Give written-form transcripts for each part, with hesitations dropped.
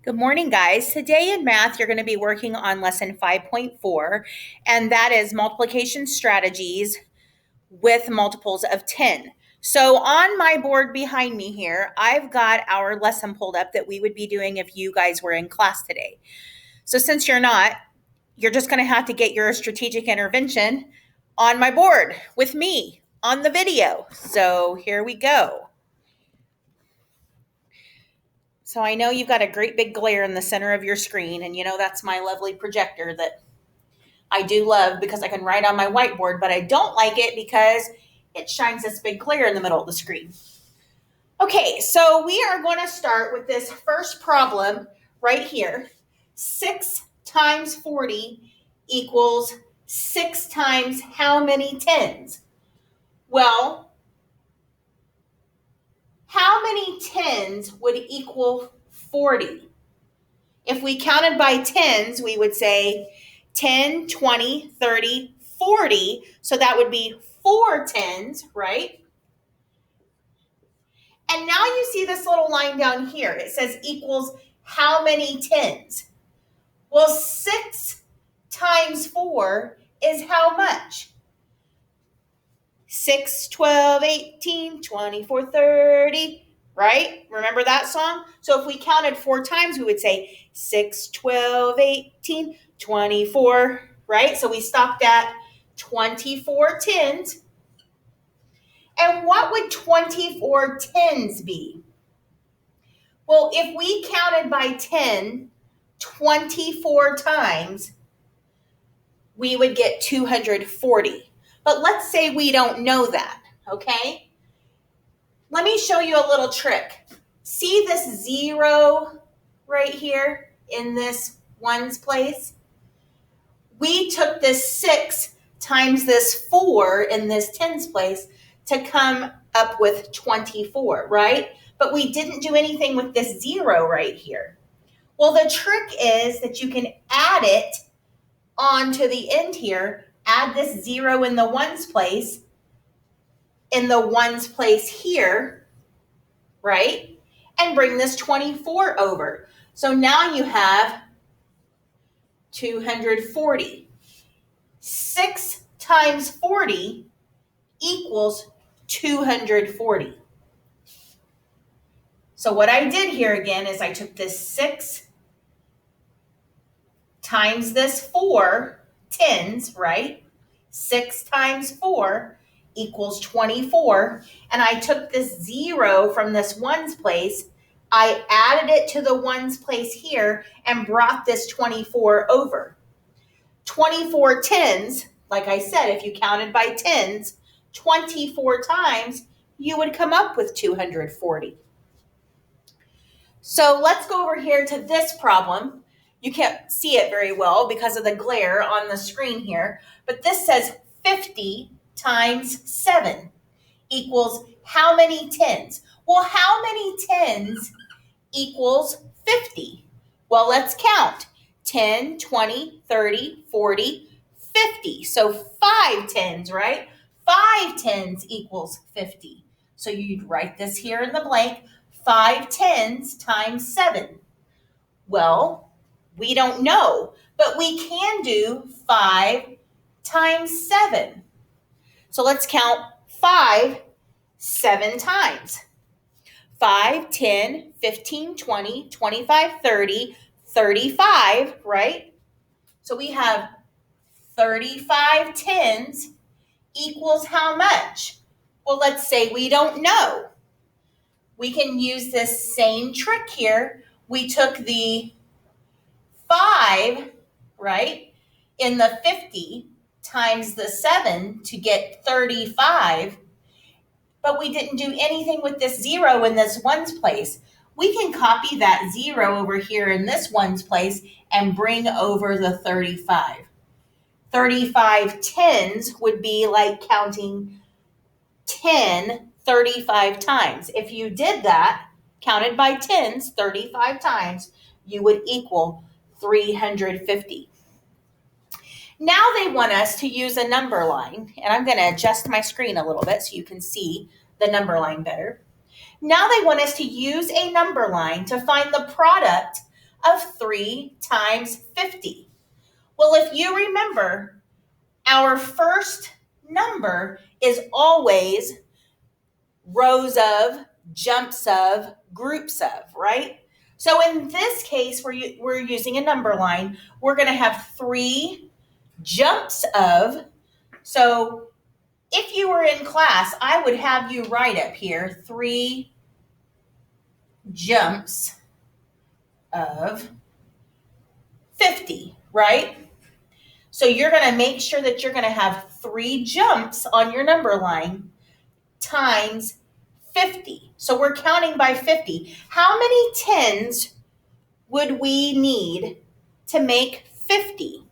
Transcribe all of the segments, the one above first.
Good morning, guys. Today in math, you're going to be working on lesson 5.4, and that is multiplication strategies with multiples of 10. So on my board behind me here, I've got our lesson pulled up that we would be doing if you guys were in class today. So since you're not, you're just going to have to get your strategic intervention on my board with me on the video. So here we go. So I know you've got a great big glare in the center of your screen, and that's my lovely projector that I do love because I can write on my whiteboard, but I don't like it because it shines this big glare in the middle of the screen. Okay, so we are going to start with this first problem right here. 6 times 40 equals 6 times how many tens? Well, how many tens would equal 40? If we counted by tens, we would say 10, 20, 30, 40. So that would be 4 tens, right? And now you see this little line down here. It says equals how many tens? Well, 6 times 4 is how much? 6, 12, 18, 24, 30, right? Remember that song? So if we counted 4 times, we would say 6, 12, 18, 24, right? So we stopped at 24 tens. And what would 24 tens be? Well, if we counted by 10 24 times, we would get 240. But let's say we don't know that, okay? Let me show you a little trick. See this 0 right here in this ones place? We took this 6 times this 4 in this tens place to come up with 24, right? But we didn't do anything with this 0 right here. Well, the trick is that you can add it onto the end here. Add this 0 in the ones place, here, right? And bring this 24 over. So now you have 240. 6 times 40 equals 240. So what I did here again is I took this 6 times this 4 tens, right? 6 times 4 equals 24. And I took this 0 from this ones place, I added it to the ones place here and brought this 24 over. 24 tens, like I said, if you counted by tens, 24 times, you would come up with 240. So let's go over here to this problem. You can't see it very well because of the glare on the screen here, but this says 50 times 7 equals how many tens? Well, how many tens equals 50? Well, let's count. 10, 20, 30, 40, 50. So 5 tens, right? 5 tens equals 50. So you'd write this here in the blank. 5 tens times 7. Well, we don't know, but we can do 5 times 7. So let's count 5 7 times. 5, 10, 15, 20, 25, 30, 35, right? So we have 35 tens equals how much? Well, let's say we don't know. We can use this same trick here. We took the 5, right, in the 50 times the 7 to get 35, but we didn't do anything with this 0 in this ones place. We can copy that 0 over here in this ones place and bring over the 35. 35 tens would be like counting 10 35 times. If you did that, counted by tens 35 times, you would equal 350. Now they want us to use a number line, and I'm going to adjust my screen a little bit so you can see the number line better. Now they want us to use a number line to find the product of 3 times 50? Well, if you remember, our first number is always rows of, jumps of, groups of, right? So in this case, we're using a number line. We're going to have 3 jumps of. So if you were in class, I would have you write up here 3 jumps of 50, right? So you're going to make sure that you're going to have 3 jumps on your number line times 50. So we're counting by 50. How many tens would we need to make 50?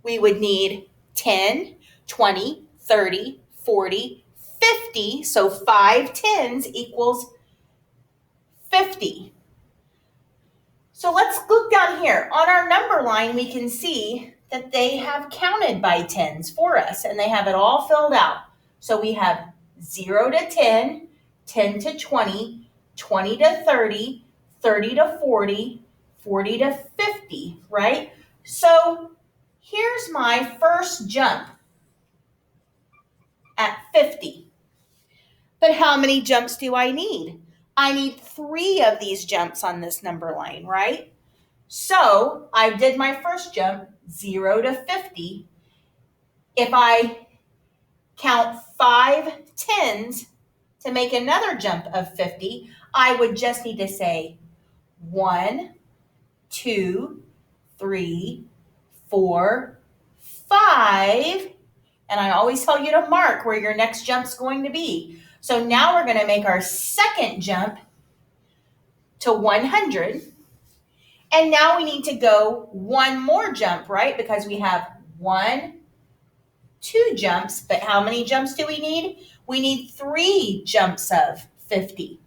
We would need 10, 20, 30, 40, 50. So 5 tens equals 50. So let's look down here. On our number line, we can see that they have counted by tens for us, and they have it all filled out. So we have 0 to 10, 10 to 20, 20 to 30, 30 to 40, 40 to 50, right? So here's my first jump at 50. But how many jumps do I need? I need 3 of these jumps on this number line, right? So I did my first jump, 0 to 50. If I count 5 tens to make another jump of 50, I would just need to say 1, 2, 3, 4, 5. And I always tell you to mark where your next jump's going to be. So now we're going to make our second jump to 100. And now we need to go one more jump, right? Because we have 1, 2 jumps, but how many jumps do we need? We need 3 jumps of 50.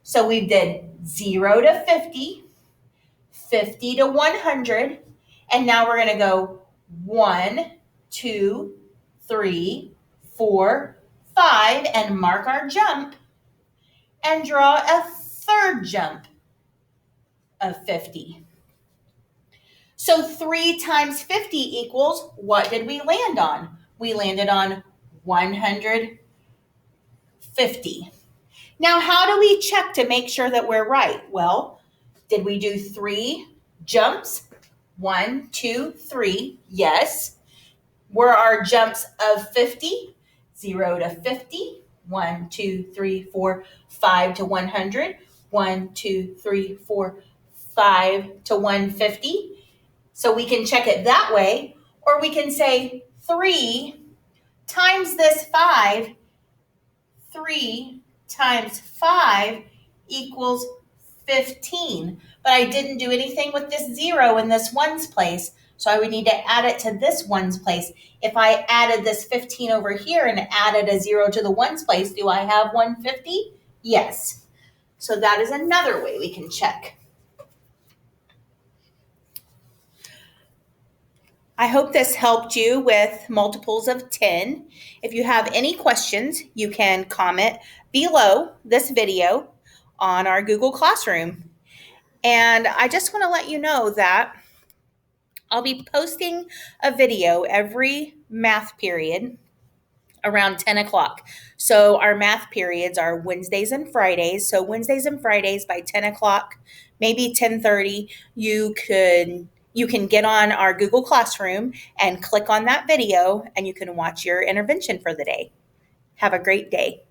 So we did 0 to 50, 50 to 100, and now we're going to go 1, 2, 3, 4, 5, and mark our jump, and draw a third jump of 50. So 3 times 50 equals, what did we land on? We landed on 150. Now, how do we check to make sure that we're right? Well, did we do 3 jumps? 1, 2, 3, yes. Were our jumps of 50? 0 to 50, 1, 2, 3, 4, 5 to 100, 1, 2, 3, 4, 5 to 150. So we can check it that way, or we can say 3 times this 5, 3 times 5 equals 15. But I didn't do anything with this 0 in this ones place, so I would need to add it to this ones place. If I added this 15 over here and added a 0 to the ones place, do I have 150? Yes. So that is another way we can check. I hope this helped you with multiples of 10. If you have any questions, you can comment below this video on our Google Classroom. And I just want to let you know that I'll be posting a video every math period around 10 o'clock. So our math periods are Wednesdays and Fridays. So Wednesdays and Fridays by 10 o'clock, maybe 10:30, you can get on our Google Classroom and click on that video, and you can watch your intervention for the day. Have a great day.